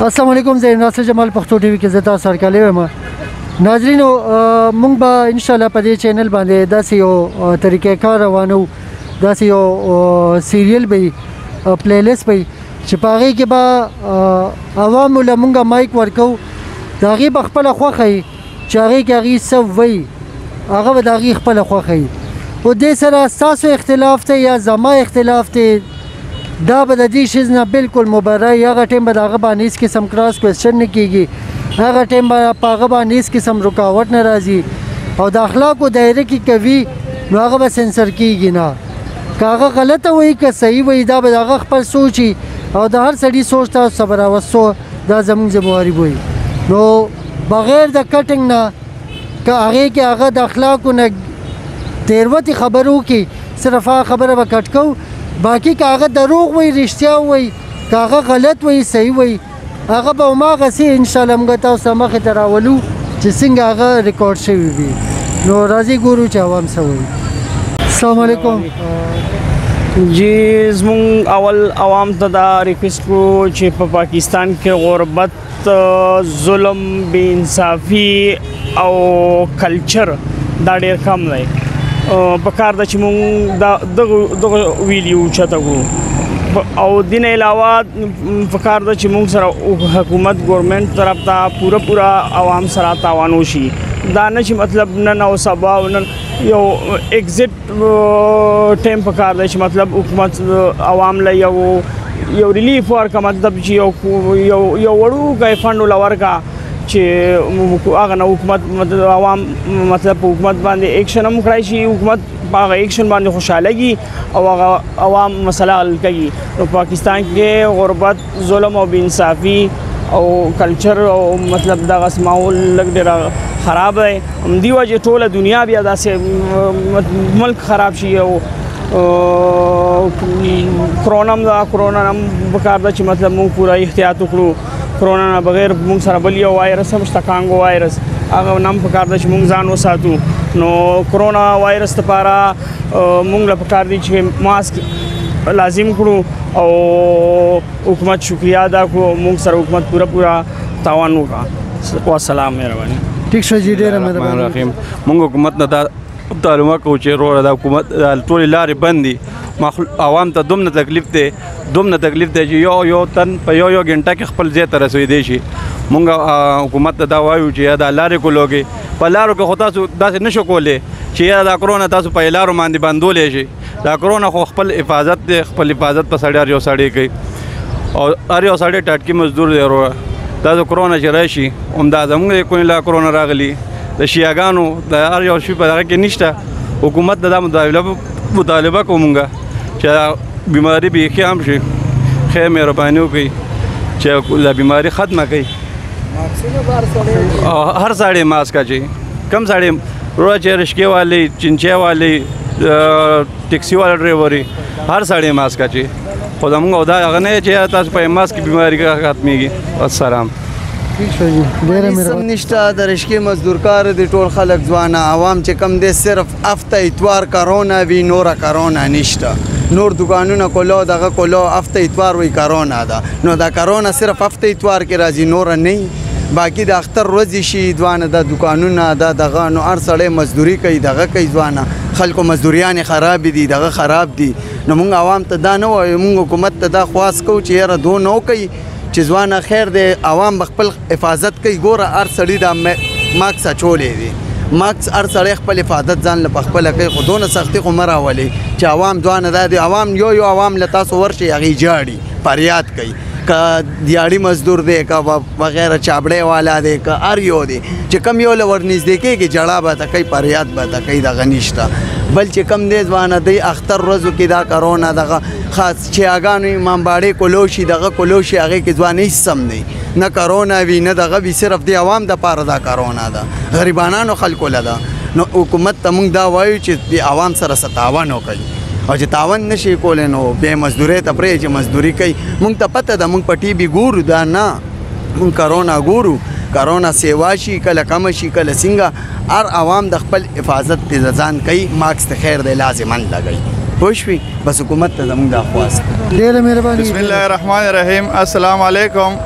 السلام علیکم، زه ناصر جمال پښتو ټي وي کې زه تاسو سره کاله یم. ناظرینو، مونږ به ان شاء الله په دې چینل باندې داسې یو طریقې کار روانو، داسې یو سیریل به پلی لیست به چې په هغې کې به عوامو له مونږ مایک ورکو، د هغې به خپله خوښه وي چې هغې کې هغې څه وایي، هغه به د هغې خپله خوښه وي. خو دې سره ستاسو اختلاف دی یا زما اختلاف دی، دا به د دې شیز نه بالکل مبرا وي. هغه ټایم به د هغه باندې هېڅ قسم کراس کوېسچن نه کېږي، هغه ټایم به په هغه باندې هېڅ قسم رکاوټ نه راځي، او د اخلاقو دایره کې کوي نو هغه به سنسر کېږي نه. که هغه غلطه وایي که صحیح وایي، دا به د هغه خپل سوچ وي، او د هر سړي سوچ ته صبر راوستو دا زموږ ذمواري وایي. نو بغیر د کټنګ نه که هغې کې هغه د اخلاقو نه تیروتې خبرو کې صرف هغه خبره به کټ کوو، باقي که هغه دروغ وایي، رښتیا وایي، که هغه غلط وایي، صحیح وایي، هغه به هماغسې انشاءالله موږ تاسو ته مخې ته راولو چې څنګه هغه ریکارډ شوي وي. نو راځئ ګورو چې عوام څه وایي. السلام علیکم. جی زمونږ اول عوام ته دا ریکویسټ کړو چې په پاکستان کې غربت، ظلم، بې انصافي او کلچر دا ډېر کم دی. پکار ده چې مونږ دغه ویډیو اوچته کړو، او دین علاوه پکار ده چې مونږ سره حکومت ګورنمنټ طرف ته پوره عوام سره تعاون وشي. دا نه چې مطلب نن او سبا او نن یو ایگزیټ ټایم پکار دی چې مطلب حکومت عوام له یو ریلیف ورکړه، مطلب چې یو وړوکی فنډ وله ورکړه چې هغه نه حکومت مطلب عوام مطلب په حکومت باندې ایکشن هم کړی شي، حکومت په هغه ایکشن باندې خوشحالهږي او هغه عوام مسله حل کوي. نو پاکستان کې غربت، ظلم او بې انصافي او کلچر او مطلب دغه ماحول لږ ډېر خراب دی. همدې وجې ټوله دنیا بیا داسې ملک خراب شي. او کرونا هم پکار ده چې مطلب مونږ پوره احتیاط وکړو. کرونا نه بغیر مونږ سره بل یو وایرس هم شته، کانګو وایرس، هغه نه هم پکار ده چې مونږ ځان وساتو. نو کرونا وایرس دپاره مونږ له پکار دی چې ماسک لازم کړو او حکومت شکریه ادا کړو. مونږ سره حکومت پوره تاوان وکړه. والسلام. مهرباني. ټیک شو جی، ډېره مهرباني. مونږ حکومت نه دا تعلمه کوو چې وروره د حکومت ټولې لارې بند دي. عوام ته دومره تکلیف دی چې یو تن په یو ګنټه کې خپل ځای ته رسېدی شي. مونږ حکومت ته دا وایو چې یا دا لارې کولوږي، په لارو کې خو تاسو داسې نشو کولی چې یا دا کرونا تاسو په لارو باندې بندولی شي. دا کرونا خو خپل حفاظت دی، خپل حفاظت په سړی هر یو سړی کوي، او هر یو سړی ټاټکي مزدور دی. وروره دا کرونا چې راشي، همدا زموږ د کونې کرونا راغلی، د شیعاګانو د هر یو شي په دغه کې نشته. حکومت ته دا مطالبه کوو مونږ چې بیماری بیخي هم شي. خیر مهرباني وکړئ چې دا بیماری ختمه کړئ. هر سړی ماسک اچوي، کم سړی وروره چې رشکې والی، چینچی والی، ټیکسي والا ډرایوري، هر سړی ماسک اچوي. خو زموږ دا هغه نه چې تاسو په ماسک بیماری ختمېږي. السلام. سم نشته، د رشکې مزدورکار دي ټول خلک ځوانه عوام چې کم دی، صرف هفته اتوار کرونا وي، نوره کرونا نشته. نور دکانونه کولو دغه کولو هفته اتوار وي کرونا ده. نو دا کرونا صرف هفته اتوار کې راځي، نوره نه. باقي د اختر ورځې شي ځوانه، د دکانونه دغه نو هر سړی مزدوري کوي، دغه کوي ځوانه. خلکو مزدوریانې خراب دي، دغه خراب دي. نو موږ عوام ته دا نه وایو، موږ حکومت ته دا خواست کوو چې یاره دو نه وکوي چې ځوانه خیر دی، عوام به خپل حفاظت کوي. ګوره هر سړي دا ماکس اچولی دی، ماکس هر سړی خپل حفاظت ځان له پخپله کوي. خو دونه سختي خو مه راولئ چې عوام ځوانه دا دی. عوام یو عوام له تاسو ورشئ، هغې جاړي، فریاد کوي، که دیاړي مزدور دی، که وغیره چابړی والا دی، که هر یو دی چې کم یو له ورنږدې کېږي، جړا به ته کوي، فریاد به ته کوي، دغه نشته. بل چې کم دی ځوانه دی اختر ورځو کې دا کرونا دغه خاص چیاګانو امامباړې کولو شي، دغه کولو شي، هغې کې ځوانه هېڅ سم دی، نه کرونا وي نه دغه وي، صرف د عوام دپاره دا کرونا ده، غریبانانو خلکو له ده. نو حکومت ته موږ دا وایو چې د عوام سره څه تاوان وکړي، او چې تاوان نشي کولی نو بیا مزدورۍ ته پرېږدي چې مزدوري کوي. موږ ته پته ده، موږ په ټي وي ګورو، دا نه موږ کرونا ګورو. کرونا سیوا شي، کله کم شي، کله څنګه. هر عوام د خپل حفاظت د ځان کوي، ماکس ته خیر دی لازما لګوي. پوه شوې؟ بس حکومت ته زموږ دا خواست. ډېره مهرباني. بسم الله الرحمن الرحیم. السلام علیکم.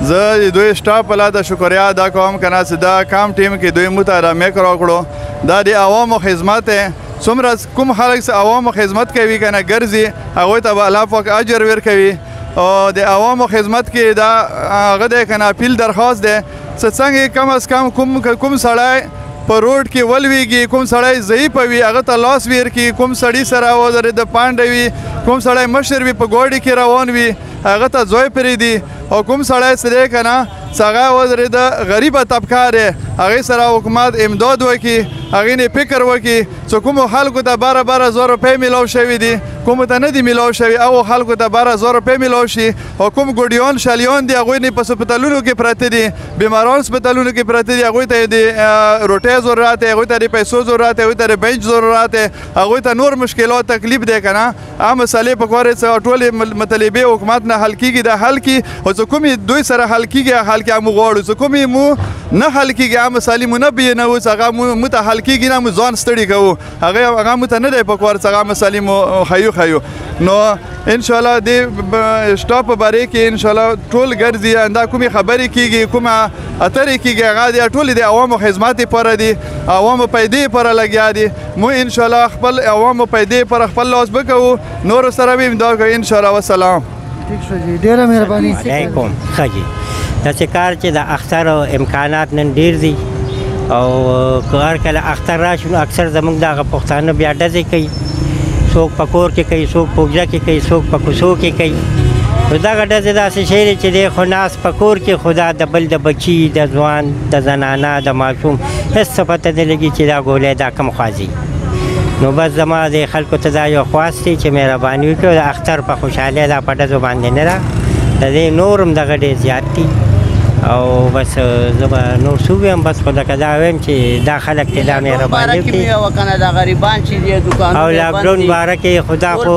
زه د دوی سټاف په لاته شکریا ادا کوم که نه چې دا کام ټیم کې دوی موږ ته رامیک راکړو دا د عوامو خدمت دی څومره کوم خلک چې عوامو خدمت کوي که نه ګرځي هغوی ته به الله پاک اجر ورکوي او د عوامو خدمت کې دا هغه دی که نه اپیل درخواست دی چې څنګه کم از کم کوم سړی په روډ کې ولویږي کوم سړی ضعیفه وي هغه ته لاس ورکړي کوم سړي سره ودرې د پانډه وي کوم سړی مشر وي په ګاډي کې روان وي هغه ته زوی پرېږدي او کوم سړی چې دی که نه چې هغه ودرې د غریبه طبقه دی هغې سره حکومت امداد وکړي هغې نه فکر وکړي چې کومو خلکو ته 12,000 روپۍ میلاو شوي دي کومو ته نه دي میلاو شوي هغو خلکو ته 12,000 روپۍ میلاو شي او کوم ګوډیان شلیان دي هغوی نه په هسپتالونو کې پراته دي بیماران هسپتالونو کې پراته دي هغوی ته د روټۍ ضرورت دی هغوی ته د پیسو ضرورت دی هغوی ته د بنچ ضرورت دی هغوی ته نور مشکلات تکلیف دی که نه هغه مسلې پکار دي چې ټولې مطالبې حکومت نه حل کېږي دا حل کړي او چې کومې دوی سره حل کېږي حل کې موږ غواړو چې کومې مو نه حل کېږي هغه مسالې مو نه بیانوو چې هغه موږ ته حل کېږي نه مو ځان ستړي کوو هغه موږ ته نه دی پکار چې هغه مسالې مو ښیو نو انشاءالله دې سټاپ په باره کې انشاءالله ټول ګرځي دا کومې خبرې کېږي کومه اترې کېږي هغه دي ټولې د عوامو خدمت لپاره دي عوامو پیدې لپاره لګیا دي مو انشاءالله خپل عوامو پیدې لپاره خپل لاس وکوو نورو سره به امداد کوو انشاءالله والسلام ٹھیک شو جی ډیره مهرباني علیکم ښه جی داسې کار چې د اختر امکانات نن ډېر دي او که هر کله اختر راشي نو اکثر زموږ دغه پښتانه بیا ډزې کوي څوک په کور کې کوي څوک په اوږه کې کوي څوک په کوڅو کې کوي نو دغه ډزې داسې شی دی چې دی خو ناست په کور کې خو دا د بل د بچي د ځوان د زنانه د ماشوم هېڅ څه پته نه لګي چې دا ګولی دا کم خوا نو بس زما د خلکو ته دا یو خواست دی چې مهرباني وکړي د اختر په خوشحالۍ دا په ډزو باندې نه ده د دې نور هم دغه ډېر زیات دي او بس زه به نور څه ووایم بس خو لکه دا وایم چې دا خلک ته دا مهرباني وکړي او لاکډاون باره کې خو دا خو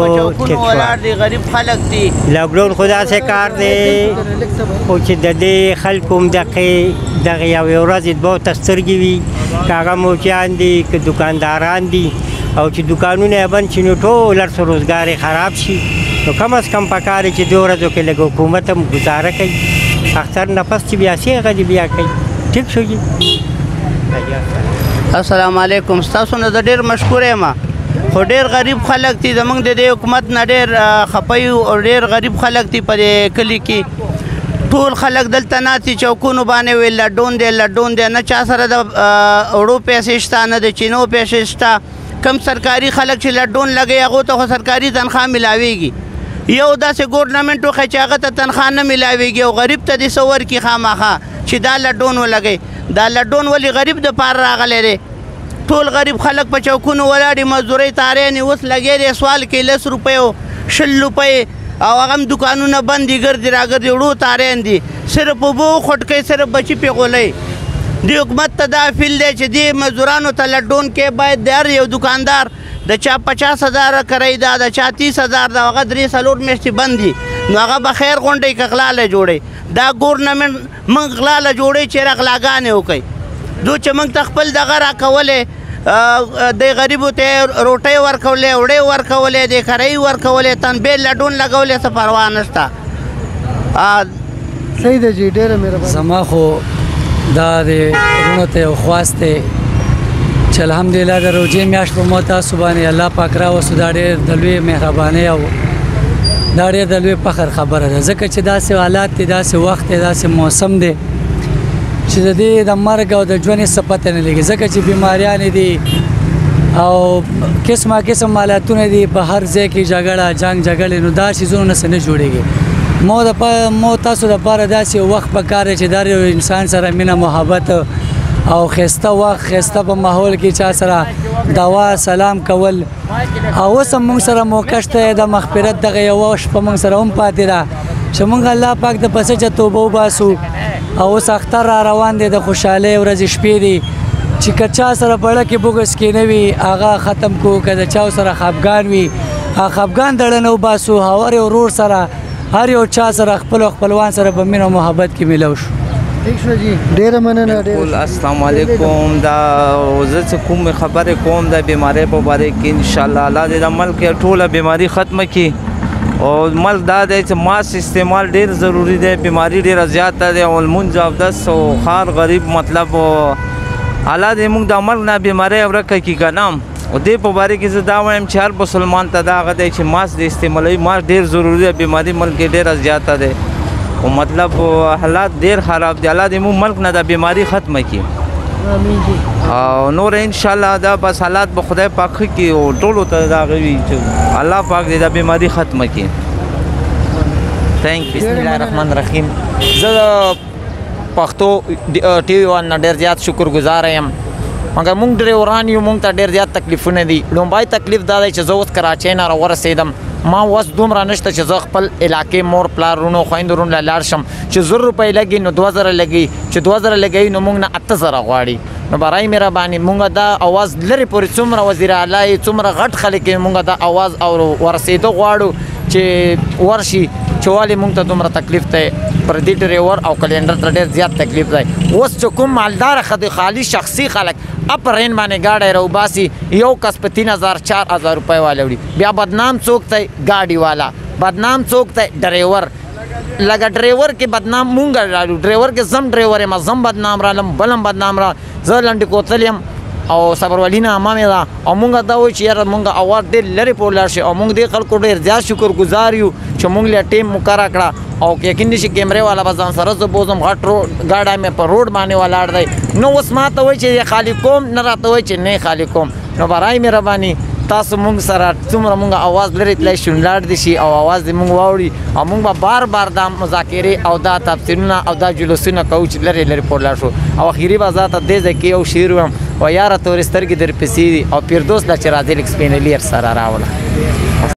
لاکډاون خو داسې کار دی خو چې د دې خلکو هم دغه یوې ورځې دوو ته سترګې وي که هغه موچیان دي که دکانداران دي او چې دکانونه یې بند شي نو ټول هر څه روزګار یې خراب شي نو کم از کم پکار دی چې دې ورځو کې لږ حکومت هم ګزاره کوي اختر نه پس چې بیا سي هغه دې بیا کوي ټیک شو جي السلام علیکم ستاسو نه زه ډېر مشکور یم خو ډېر غریب خلک دي زموږ د دې حکومت نه ډېر خفه یو او ډېر غریب خلک دي په دې کلي کې ټول خلک دلته ناستي چوکونو باندې وي لډون دی نه چا سره د وړو پیسې شته نه د چینو پیسې شته کم سرکاري خلک چې لډون لګوي هغو ته خو سرکاري تنخواه میلاویږي یو داسې ګورنمنټ وښی چې هغه ته تنخواه نه میلاویږي او غریب ته دې څه ورکړي خامخا چې دا لډون ولګوي دا لډون ولې غریب دپاره راغلی دی ټول غریب خلک په چوکونو ولاړ دي مزدورۍ تاریان یې اوس لګیا دی سوال کوي 10 روپۍ او 20 روپۍ او هغه هم دکانونه بند دي ګرځي راګرځي وړو تاریان دي صرف اوبه وخوټکوي صرف بچي پې غولوي دې حکومت ته دا اپیل دی چې دې مزدورانو ته لډون کې باید د هر یو دکاندار د چا 50,000 کرایه ده د چا 30,000 ده هغه 3-4 میاشتې بند دي نو هغه به خیر غونډوي که غلاله جوړوي دا ګورنمنټ موږ غلاله جوړوي چېرې غلاګانې وکوي دو چې موږ ته خپل دغه راکولی د غریبو ته روټۍ ورکولی وړۍ ورکولی د کرایي ورکولی تنبیه لډون لګولی څه پروا نشته صحیح ده جی ډېره مهرباني زما خو دا د وروڼو ته یو خواست دی چې الحمدلله د روژې میاشت په مو تاسو باندې الله پاک راوستو دا ډېر د لوی مهربانۍ او دا ډېر د لوی فخر خبره ده ځکه چې داسې حالات دي داسې وخت دی داسې موسم دی چې د دې د مرګ او د ژوند څه پته نه لګي ځکه چې بیماریانې دي او قسمه قسم حالتونه دي په هر ځای کې جګړه جګړې نو دا څیزونه نه جوړېږي مو تاسو دپاره داسې وخت پکار دی چې دا یو انسان سره مینه محبت او خسته وخت خسته په ماحول کې چا سره دعا سلام کول او اوس هم موږ سره موقع شته د مغفرت دغه یوه شپه موږ سره هم پاتې ده چې موږ الله پاک د پسې چې توبه وباسو او اوس اختر را روان دی د خوشحالۍ ورځې شپې دي چې که چا سره بړه کې بوګس کې نه وي هغه ختم کړو که د چا سره خفګان وي هغه خفګان دړه نه وباسو هر یو ورور سره هر یو چا سره خپل خپلوان سره په مینه او محبت کې ملو شو ٹھیک شو جی ډیره مننه السلام علیکم دا زه څه کوم خبرې کوم د بیماری په باره کې ان شاء الله الله دې د ملک ټوله بیماری ختمه کړي او ملک دا دی چې ماسک استعمال ډېر ضروری دی. بیماري ډېره زیاته دی او لمونځ اودس او خار غریب مطلب الله دې موږ د ملک نه بیمارۍ ورکه کړي که نه. او دې په باره کې زه دا وایم چې هر مسلمان ته دا هغه دی چې ماسک د استعمالوي. ماسک ډېر ضروري دی. بیماري ملک کې ډېره زیاته دی او مطلب حالات ډېر خراب دي. الله دې موږ ملک نه دا بیماري ختمه کړي او نور انشاءالله دا بس حالات به خدای پاک ښه کړي او ټولو ته دا هغه وي چې الله پاک دې دا بیماري ختمه کړي. بسم الله الرحمن الرحیم. زه د پښتو ټي وي وان نه ډېر زیات شکر ګزار یم. مګر موږ ډریوران یو، موږ ته ډېر زیات تکلیفونه دي. لومبای تکلیف دا دی چې زه اوس کراچۍ نه راورسېدم. ما وس دومره نشته چې زه خپل علاقې مور پلار رونو خویندو رونو له لاړ شم. چې 1000 روپۍ لګي نو 2000 لګي، چې 2000 لګوي نو موږ نه 8000 غواړي. نو برای مهرباني موږ دا اواز لرې پورې څومره وزیر اعلی یې څومره غټ خلک یې موږ دا اواز او ورسېدو غواړو چې ورشي چې ولې موږ ته دومره تکلیف دی. پردي ډریور او کلینډر ته ډېر زیات تکلیف دی. اوس چې کوم مالداره خالي شخصي خلک اپرین باندې گاڑی راوباسي، یو کس په 3000 4000 روپۍ والا وړي. بیا بدنام څوک دی؟ ګاډي والا. بدنام څوک دی؟ ډریور. لکه ډریور کې بدنام مونږ رالو. ډریور کې زم ډریور یم، زم بدنام رالم، بلم بدنام را. زه لنډې کوتل یم او صبرولي نه امامې ده او مونږ دا وایو چې یاره مونږ اواز ډېر لرې پورې لاړ شي او مونږ دې خلکو ډېر زیات شکر ګزار یو چې مونږ له ټیم مقرره کړه او یقین نشي کیمرې والا به ځان سره زه بوزم. غټ ګاډی مې په روډ باندې ولاړ دی. نو اوس ما ته وایي چې خالي کوم، نه راته وایي چې نه خالي کوم. نو برای مهرباني تاسو مونږ سره څومره مونږ اواز لرې تللی شي لاړ دي شي او اواز دې مونږ واوري او مونږ به بار بار دا مذاکرې او دا تفسیرونه او دا جلوسونه کوو چې لرې لرې پورې لاړ شو. او اخري به زه ته دې ځای کې یو شعر ویم: و یاره تورې سترګې در پسې دي او پیردوس لا چې راځي لږ سپینه لیر سره راوله.